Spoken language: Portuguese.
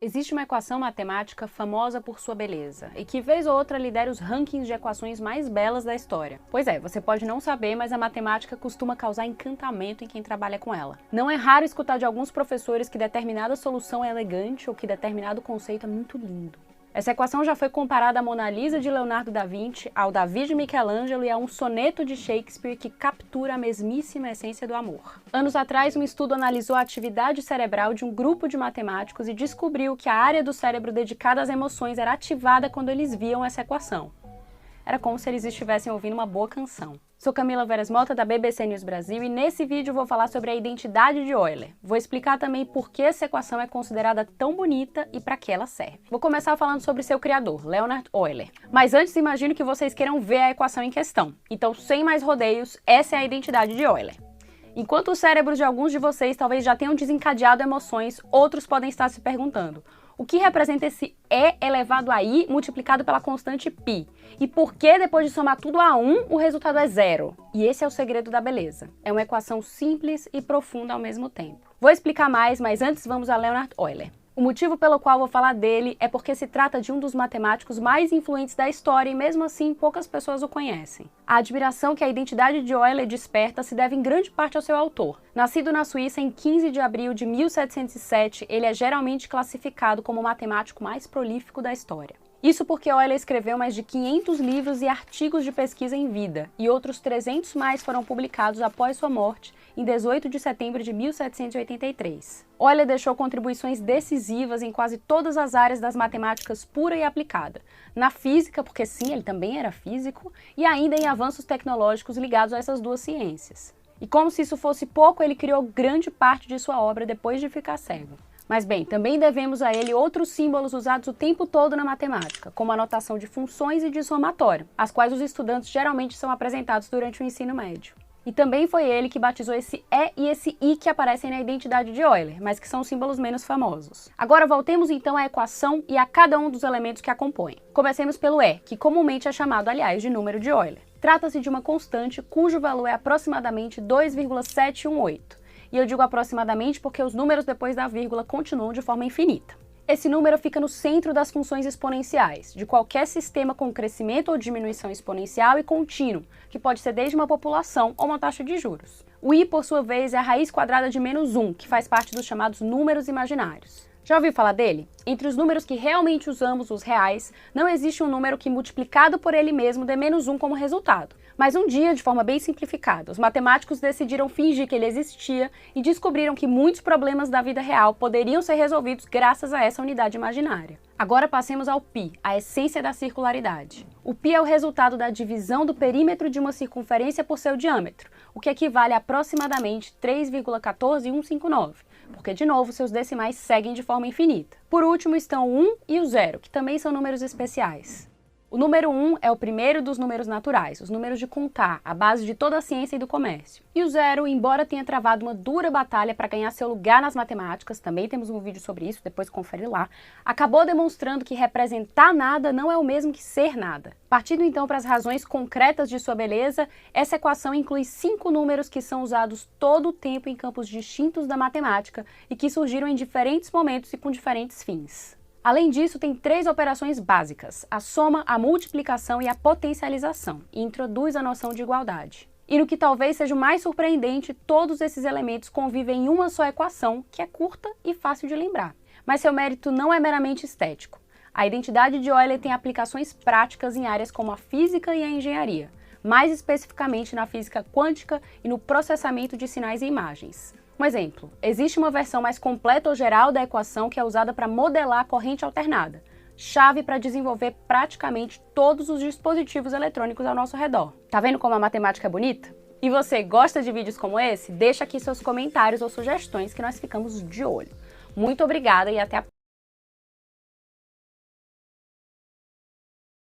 Existe uma equação matemática famosa por sua beleza, e que vez ou outra lidera os rankings de equações mais belas da história. Pois é, você pode não saber, mas a matemática costuma causar encantamento em quem trabalha com ela. Não é raro escutar de alguns professores que determinada solução é elegante ou que determinado conceito é muito lindo. Essa equação já foi comparada à Mona Lisa de Leonardo da Vinci, ao Davi de Michelangelo e a um soneto de Shakespeare que captura a mesmíssima essência do amor. Anos atrás, um estudo analisou a atividade cerebral de um grupo de matemáticos e descobriu que a área do cérebro dedicada às emoções era ativada quando eles viam essa equação. Era como se eles estivessem ouvindo uma boa canção. Sou Camila Veras Mota, da BBC News Brasil, e nesse vídeo vou falar sobre a identidade de Euler. Vou explicar também por que essa equação é considerada tão bonita e para que ela serve. Vou começar falando sobre seu criador, Leonhard Euler. Mas antes, imagino que vocês queiram ver a equação em questão. Então, sem mais rodeios, essa é a identidade de Euler. Enquanto os cérebros de alguns de vocês talvez já tenham desencadeado emoções, outros podem estar se perguntando: o que representa esse E elevado a I multiplicado pela constante π? E por que depois de somar tudo a 1, o resultado é 0? E esse é o segredo da beleza. É uma equação simples e profunda ao mesmo tempo. Vou explicar mais, mas antes vamos a Leonhard Euler. O motivo pelo qual vou falar dele é porque se trata de um dos matemáticos mais influentes da história e mesmo assim poucas pessoas o conhecem. A admiração que a identidade de Euler desperta se deve em grande parte ao seu autor. Nascido na Suíça em 15 de abril de 1707, ele é geralmente classificado como o matemático mais prolífico da história. Isso porque Euler escreveu mais de 500 livros e artigos de pesquisa em vida, e outros 300 mais foram publicados após sua morte, em 18 de setembro de 1783. Euler deixou contribuições decisivas em quase todas as áreas das matemáticas pura e aplicada. Na física, porque sim, ele também era físico, e ainda em avanços tecnológicos ligados a essas duas ciências. E como se isso fosse pouco, ele criou grande parte de sua obra depois de ficar cego. Mas bem, também devemos a ele outros símbolos usados o tempo todo na matemática, como a notação de funções e de somatório, as quais os estudantes geralmente são apresentados durante o ensino médio. E também foi ele que batizou esse E e esse I que aparecem na identidade de Euler, mas que são símbolos menos famosos. Agora voltemos então à equação e a cada um dos elementos que a compõem. Comecemos pelo E, que comumente é chamado, aliás, de número de Euler. Trata-se de uma constante cujo valor é aproximadamente 2,718. E eu digo aproximadamente porque os números depois da vírgula continuam de forma infinita. Esse número fica no centro das funções exponenciais, de qualquer sistema com crescimento ou diminuição exponencial e contínuo, que pode ser desde uma população ou uma taxa de juros. O I, por sua vez, é a raiz quadrada de -1, que faz parte dos chamados números imaginários. Já ouviu falar dele? Entre os números que realmente usamos, os reais, não existe um número que, multiplicado por ele mesmo, dê -1 como resultado. Mas um dia, de forma bem simplificada, os matemáticos decidiram fingir que ele existia e descobriram que muitos problemas da vida real poderiam ser resolvidos graças a essa unidade imaginária. Agora passemos ao π, a essência da circularidade. O π é o resultado da divisão do perímetro de uma circunferência por seu diâmetro, o que equivale a aproximadamente 3,14159, porque, de novo, seus decimais seguem de forma infinita. Por último estão o 1 e o 0, que também são números especiais. O número 1 é o primeiro dos números naturais, os números de contar, a base de toda a ciência e do comércio. E o 0, embora tenha travado uma dura batalha para ganhar seu lugar nas matemáticas, também temos um vídeo sobre isso, depois confere lá, acabou demonstrando que representar nada não é o mesmo que ser nada. Partindo então para as razões concretas de sua beleza, essa equação inclui 5 números que são usados todo o tempo em campos distintos da matemática e que surgiram em diferentes momentos e com diferentes fins. Além disso, tem 3 operações básicas: a soma, a multiplicação e a potencialização, e introduz a noção de igualdade. E no que talvez seja o mais surpreendente, todos esses elementos convivem em uma só equação, que é curta e fácil de lembrar. Mas seu mérito não é meramente estético. A identidade de Euler tem aplicações práticas em áreas como a física e a engenharia, mais especificamente na física quântica e no processamento de sinais e imagens. Um exemplo, existe uma versão mais completa ou geral da equação que é usada para modelar a corrente alternada, chave para desenvolver praticamente todos os dispositivos eletrônicos ao nosso redor. Tá vendo como a matemática é bonita? E você gosta de vídeos como esse? Deixa aqui seus comentários ou sugestões que nós ficamos de olho. Muito obrigada e até a próxima!